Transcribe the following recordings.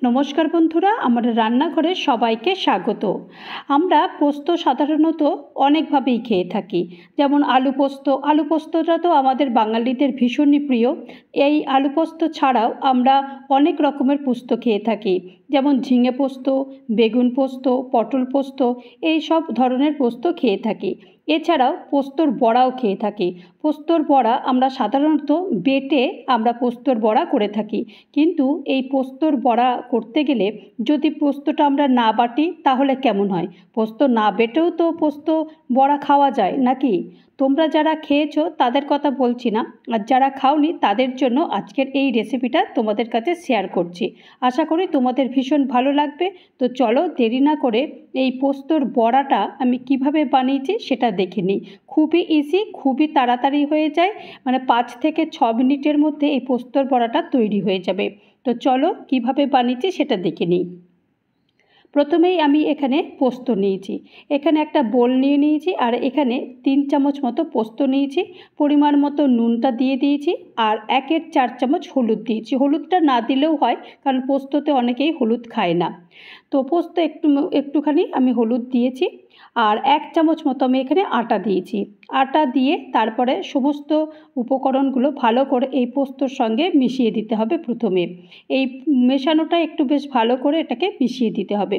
नमस्कार बंधुरा आमार रान्नाघरे सबाइके स्वागत। आमरा पोस्त साधारणत अनेक भावेई खेये थाकी, जेमन आलू पोस्तटा तो आमादेर बांगालीदेर भीषणই प्रिय। এই आलू पोस्त छाड़ाओ आमरा अनेक रकमेर पोस्त खेये थाकी, जेमन झिंगे पोस्त, बेगुन पोस्त, पटल पोस्त, এই सब धरनेर पोस्त खेये थाकी। এছাড়াও পোস্তর বড়াও খেয়ে থাকি। পোস্তর বড়া আমরা সাধারণত বেটে আমরা পোস্তর বড়া করে থাকি, কিন্তু এই পোস্তর বড়া করতে গেলে যদি পোস্তটা আমরা না বাটি তাহলে কেমন হয়? পোস্ত না বেটেও তো পোস্ত বড়া খাওয়া যায় নাকি? তোমরা যারা খেয়েছো তাদের কথা বলছি না, আর যারা খাওনি তাদের জন্য আজকের এই রেসিপিটা তোমাদের কাছে শেয়ার করছি। আশা করি তোমাদের ভীষণ ভালো লাগবে। তো চলো দেরি না করে এই পোস্তর বড়াটা আমি কিভাবে বানিয়েছি সেটা দেখে নিই। খুবই ইজি, খুবই তাড়াতাড়ি হয়ে যায়, মানে 5 থেকে 6 মিনিটের মধ্যে এই পোস্তর বড়াটা তৈরি হয়ে যাবে। তো চলো কিভাবে বানিয়েছি সেটা দেখে নিই। প্রথমেই আমি এখানে পোস্ত নিয়েছি, এখানে একটা বোল নিয়ে নিয়েছি, আর এখানে 3 চামচ মতো পোস্ত নিয়েছি। পরিমাণ মতো নুনটা দিয়ে দিয়েছি, আর 1-এর 4 চামচ হলুদ দিয়েছি। হলুদটা না দিলেও হয়, কারণ পোস্ততে অনেকেই হলুদ খায় না। তো পোস্ত একটুখানি আমি হলুদ দিয়েছি, আর 1 চামচ মতো আমি এখানে আটা দিয়েছি। আটা দিয়ে তারপরে সমস্ত উপকরণগুলো ভালো করে এই পোস্তর সঙ্গে মিশিয়ে দিতে হবে। প্রথমে এই মেশানোটা একটু বেশ ভালো করে এটাকে মিশিয়ে দিতে হবে।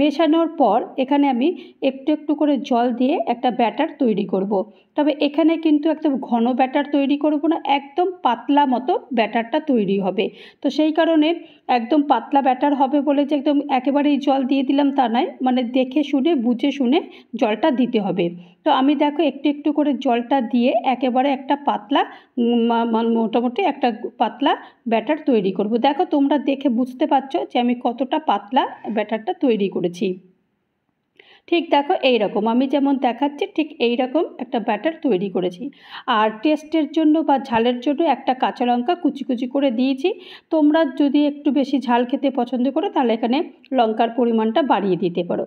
মেশানোর পর এখানে আমি একটু একটু করে জল দিয়ে একটা ব্যাটার তৈরি করব। তবে এখানে কিন্তু একদম ঘন ব্যাটার তৈরি করব না, একদম পাতলা মতো ব্যাটারটা তৈরি হবে। তো সেই কারণে একদম পাতলা ব্যাটার হবে বলে যে একদম একেবারেই জল দিয়ে দিলাম তা নয়, মানে দেখে শুনে বুঝে শুনে জলটা দিতে হবে। তো আমি দেখো একটু একটু করে জলটা দিয়ে একেবারে একটা পাতলা মোটামুটি একটা পাতলা ব্যাটার তৈরি করব। দেখো তোমরা দেখে বুঝতে পারছো যে আমি কতটা পাতলা ব্যাটারটা তৈরি করেছি। ঠিক দেখো এই রকম আমি যেমন দেখাচ্ছি ঠিক এই রকম একটা ব্যাটার তৈরি করেছি। আর টেস্টের জন্য বা ঝালের জন্য একটা কাঁচা লঙ্কা কুচি কুচি করে দিয়েছি। তোমরা যদি একটু বেশি ঝাল খেতে পছন্দ করো তাহলে এখানে লঙ্কার পরিমাণটা বাড়িয়ে দিতে পারো।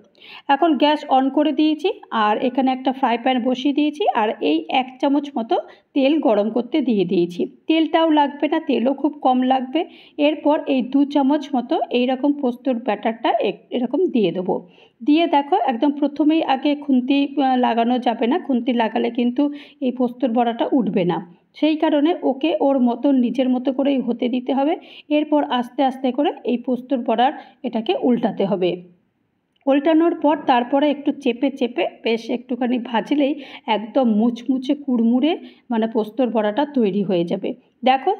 এখন গ্যাস অন করে দিয়েছি, আর এখানে একটা ফ্রাই প্যান বসিয়ে দিয়েছি, আর এই 1 চামচ মতো তেল গরম করতে দিয়ে দিয়েছি। তেলটাও লাগবে না, তেলও খুব কম লাগবে। এরপর এই 2 চামচ মতো এইরকম পোস্তর ব্যাটারটা এরকম দিয়ে দেবো। দিয়ে দেখো একদম প্রথমেই আগে খুন্তি লাগানো যাবে না, খুন্তি লাগালে কিন্তু এই পোস্তর বড়াটা উঠবে না। সেই কারণে ওকে ওর মতন নিজের মতো করেই হতে দিতে হবে। এরপর আস্তে আস্তে করে এই পোস্তর বড়ার এটাকে উল্টাতে হবে। উল্টানোর পর তারপরে একটু চেপে চেপে বেশ একটুখানি ভাজলেই একদম মুচমুচে কুড়মুড়ে মানে পোস্তর বড়াটা তৈরি হয়ে যাবে। দেখো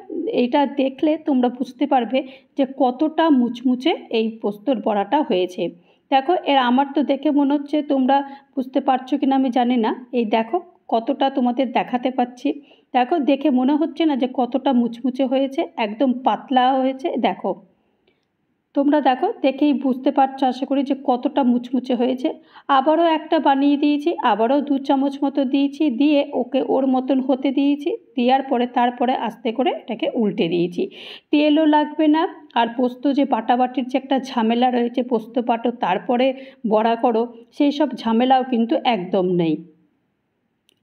এইটা দেখলে তোমরা বুঝতে পারবে যে কতটা মুচমুচে এই পোস্তর বড়াটা হয়েছে। দেখো আমার তো দেখে মনে হচ্ছে, তোমরা বুঝতে পারছো কিনা আমি জানি না। এই দেখো কতটা তোমাদের দেখাতে পাচ্ছি। দেখো দেখে মনে হচ্ছে না যে কতটা মুচমুচে হয়েছে, একদম পাতলা হয়েছে। দেখো তোমরা দেখো দেখেই বুঝতে পারছো আশা করি যে কতটা মুচমুচে হয়েছে। আবারও একটা বানিয়ে দিয়েছি, আবারও 2 চামচ মতো দিয়েছি, দিয়ে ওকে ওর মতন হতে দিয়েছি। দেওয়ার পরে তারপরে আস্তে করে এটাকে উল্টে দিয়েছি। তেলও লাগবে না, আর পোস্ত যে বাটাবাটির যে একটা ঝামেলা রয়েছে, পোস্ত বাটো তারপরে বড়া করো, সেই সব ঝামেলাও কিন্তু একদম নেই।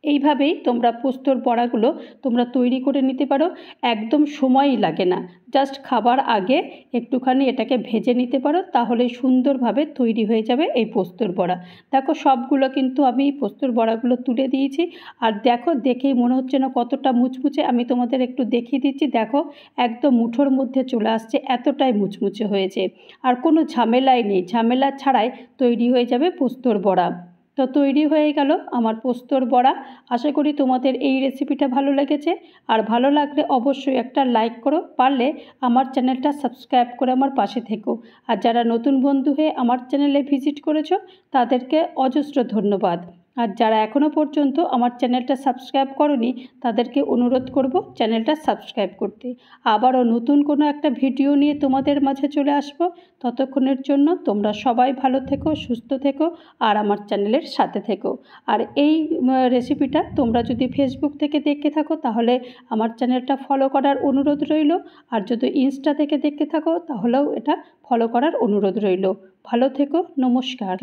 এইভাবেই তোমরা পোস্তর বড়াগুলো তোমরা তৈরি করে নিতে পারো, একদম সময়ই লাগে না। জাস্ট খাবার আগে একটুখানি এটাকে ভেজে নিতে পারো, তাহলে সুন্দরভাবে তৈরি হয়ে যাবে এই পোস্তর বড়া। দেখো সবগুলো কিন্তু আমি পোস্তর বড়াগুলো তুলে দিয়েছি, আর দেখো দেখেই মনে হচ্ছে না কতটা মুচমুচে। আমি তোমাদের একটু দেখিয়ে দিচ্ছি, দেখো একদম মুঠোর মধ্যে চলে আসছে, এতটাই মুচমুচে হয়েছে। আর কোনো ঝামেলাই নেই, ঝামেলা ছাড়াই তৈরি হয়ে যাবে পোস্তর বড়া। তো তৈরি হয়ে গেল আমার পোস্তর বড়া। আশা করি তোমাদের এই রেসিপিটা ভালো লেগেছে, আর ভালো লাগলে অবশ্যই একটা লাইক করো, পারলে আমার চ্যানেলটা সাবস্ক্রাইব করে আমার পাশে থেকো। আর যারা নতুন বন্ধু হয়ে আমার চ্যানেলে ভিজিট করেছো তাদেরকে অজস্র ধন্যবাদ। আর যারা এখনও পর্যন্ত আমার চ্যানেলটা সাবস্ক্রাইব করোনি তাদেরকে অনুরোধ করব চ্যানেলটা সাবস্ক্রাইব করতে। আবারও নতুন কোনো একটা ভিডিও নিয়ে তোমাদের মাঝে চলে আসব। ততক্ষণের জন্য তোমরা সবাই ভালো থেকো, সুস্থ থেকো, আর আমার চ্যানেলের সাথে থেকো। আর এই রেসিপিটা তোমরা যদি ফেসবুক থেকে দেখে থাকো তাহলে আমার চ্যানেলটা ফলো করার অনুরোধ রইল, আর যদি ইনস্টা থেকে দেখে থাকো তাহলেও এটা ফলো করার অনুরোধ রইল। ভালো থেকো, নমস্কার।